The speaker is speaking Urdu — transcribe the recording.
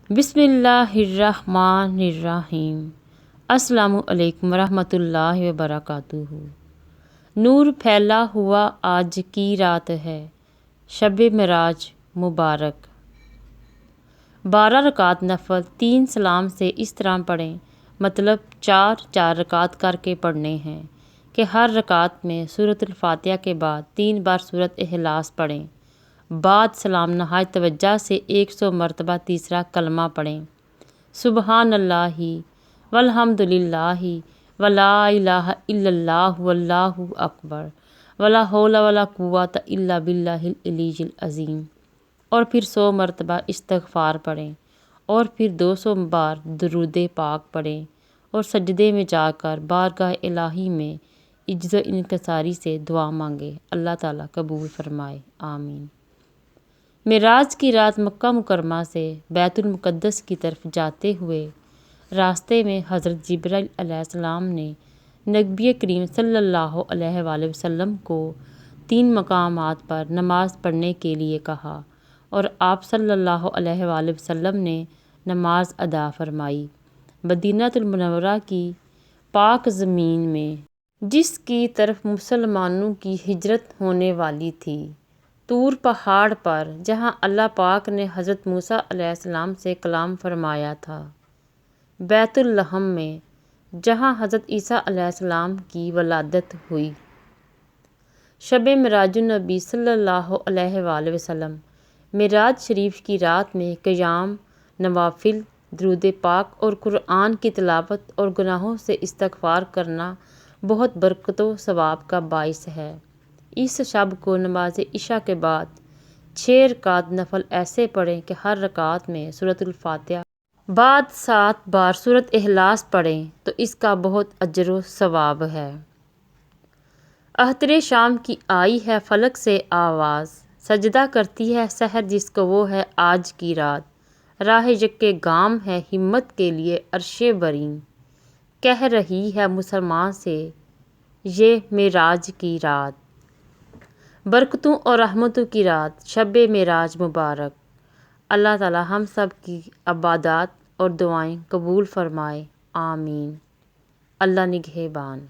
بسم اللہ الرحمن الرحیم۔ السلام علیکم ورحمۃ اللہ وبرکاتہ۔ نور پھیلا ہوا آج کی رات ہے، شب معراج مبارک۔ 12 رکعت نفل 3 سلام سے اس طرح پڑھیں، مطلب 4 رکعت کر کے پڑھنے ہیں کہ ہر رکعت میں سورۃ الفاتحہ کے بعد 3 بار سورۃ اخلاص پڑھیں، بعد سلام نہایت توجہ سے 100 مرتبہ تیسرا کلمہ پڑھیں، سبحان اللہ والحمد للہ ولا الہ الا اللہ واللہ اکبر ولا حول ولا قوۃ الا باللہ العلی العظیم، اور پھر 100 مرتبہ استغفار پڑھیں، اور پھر 200 بار درود پاک پڑھیں، اور سجدے میں جا کر بارگاہ الہی میں عجز و انکساری سے دعا مانگے، اللہ تعالیٰ قبول فرمائے، آمین۔ معراج کی رات مکہ مکرمہ سے بیت المقدس کی طرف جاتے ہوئے راستے میں حضرت جبرائیل علیہ السلام نے نبی کریم صلی اللہ علیہ وآلہ وسلم کو 3 مقامات پر نماز پڑھنے کے لیے کہا، اور آپ صلی اللہ علیہ وآلہ وسلم نے نماز ادا فرمائی۔ مدینہ المنورہ کی پاک زمین میں جس کی طرف مسلمانوں کی ہجرت ہونے والی تھی، طور پہاڑ پر جہاں اللہ پاک نے حضرت موسیٰ علیہ السلام سے کلام فرمایا تھا، بیت لحم میں جہاں حضرت عیسیٰ علیہ السلام کی ولادت ہوئی۔ شب معراج النبی صلی اللہ علیہ وآلہ وسلم۔ معراج شریف کی رات میں قیام، نوافل، درود پاک اور قرآن کی تلاوت اور گناہوں سے استغفار کرنا بہت برکت و ثواب کا باعث ہے۔ اس شب کو نماز عشاء کے بعد 6 رکعت نفل ایسے پڑھیں کہ ہر رکعت میں سورۃ الفاتحہ بعد 7 بار سورۃ اخلاص پڑھیں تو اس کا بہت اجر و ثواب ہے۔ اختر شام کی آئی ہے فلک سے آواز، سجدہ کرتی ہے سحر جس کو وہ ہے آج کی رات، راہ یک گام ہے ہمت کے لیے عرش بریں، کہہ رہی ہے مسلمان سے یہ معراج کی رات، برکتوں اور رحمتوں کی رات، شب معراج مبارک۔ اللہ تعالی ہم سب کی عبادات اور دعائیں قبول فرمائے، آمین۔ اللہ نگہبان۔